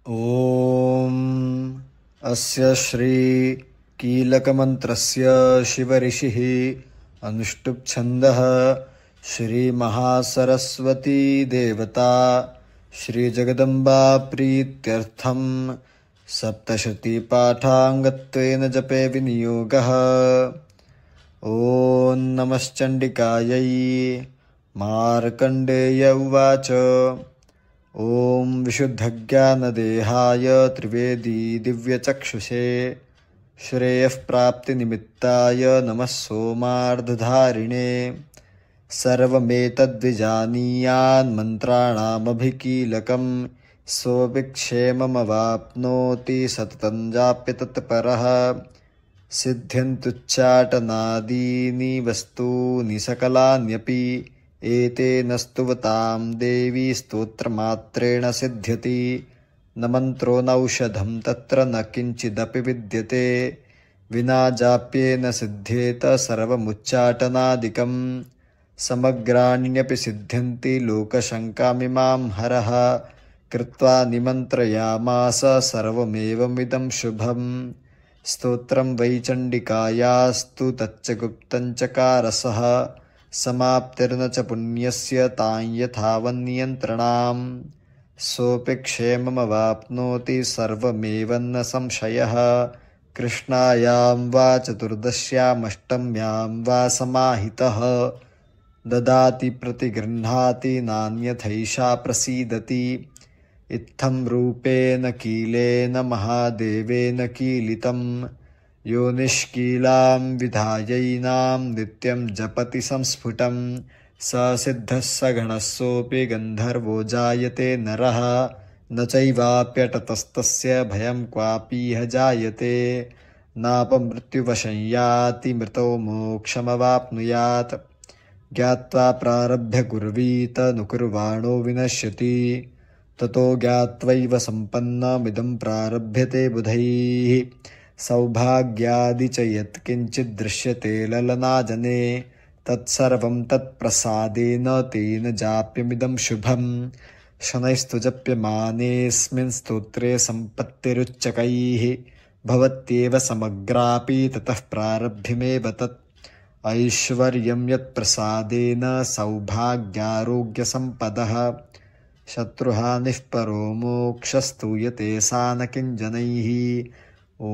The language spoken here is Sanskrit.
ॐ अस्य श्री कीलकमन्त्रस्य शिवऋषिः अनुष्टुप्छन्दः श्रीमहासरस्वती देवता श्रीजगदम्बा प्रीत्यर्थं सप्तशतीपाठाङ्गत्वेन जपे विनियोगः। ॐ नमश्चण्डिकायै। मार्कण्डेय उवाच। ॐ विशुद्धज्ञानदेहाय त्रिवेदी दिव्यचक्षुषे श्रेयःप्राप्तिनिमित्ताय नमः सोमार्धधारिणे। सर्वमेतद्विजानीयान्मन्त्राणामभिकीलकं सोऽपि क्षेममवाप्नोति सततं जाप्य तत्परः। सिद्ध्यन्तुच्चाटनादीनि वस्तूनि सकलान्यपि एतेन स्तुवतां देवी स्तोत्रमात्रेण सिद्ध्यति। न मन्त्रो नौषधं तत्र न किञ्चिदपि विद्यते विना जाप्येन सिद्ध्येत सर्वमुच्चाटनादिकं। समग्राण्यपि सिद्ध्यन्ति लोकशङ्कामिमां हरः कृत्वा निमन्त्रयामास सर्वमेवमिदं शुभम्। स्तोत्रं वै चण्डिकायास्तु तच्च गुप्तं चकारसः समाप्तिर्न च पुण्यस्य तां यथावन्नियन्त्रणाम्। सोऽपि क्षेममवाप्नोति सर्वमेव न संशयः। कृष्णायां वा चतुर्दश्यामष्टम्यां वा समाहितः ददाति प्रतिगृह्णाति नान्यथैषा प्रसीदति। इत्थं रूपेण कीलेन महादेवेन कीलितं यो निष्कीलां विधायैनां नित्यं जपति संस्फुटं। स सिद्धः स गणः सोऽपि गन्धर्वो जायते नरः न चैवाप्यटतस्तस्य भयं क्वापीह जायते। नापमृत्युवशं याति मृतो मोक्षमवाप्नुयात्। ज्ञात्वा प्रारभ्य कुर्वीत नुकुर्वाणो विनश्यति। ततो ज्ञात्वैव सम्पन्नमिदं प्रारभ्यते बुधैः। सौभाग्यादि च यत्किञ्चिद्दृश्यते ललनाजने तत्सर्वं तत्प्रसादेन तेन जाप्यमिदं शुभम्। शनैस्तु जप्यमानेऽस्मिन् स्तोत्रे सम्पत्तिरुच्चकैः भवत्येव समग्रापि ततः प्रारभ्यमेव तत्। ऐश्वर्यं यत्प्रसादेन सौभाग्यारोग्यसम्पदः शत्रुहानिः परो मोक्षस्तूयते सा न किञ्जनैः। ॐ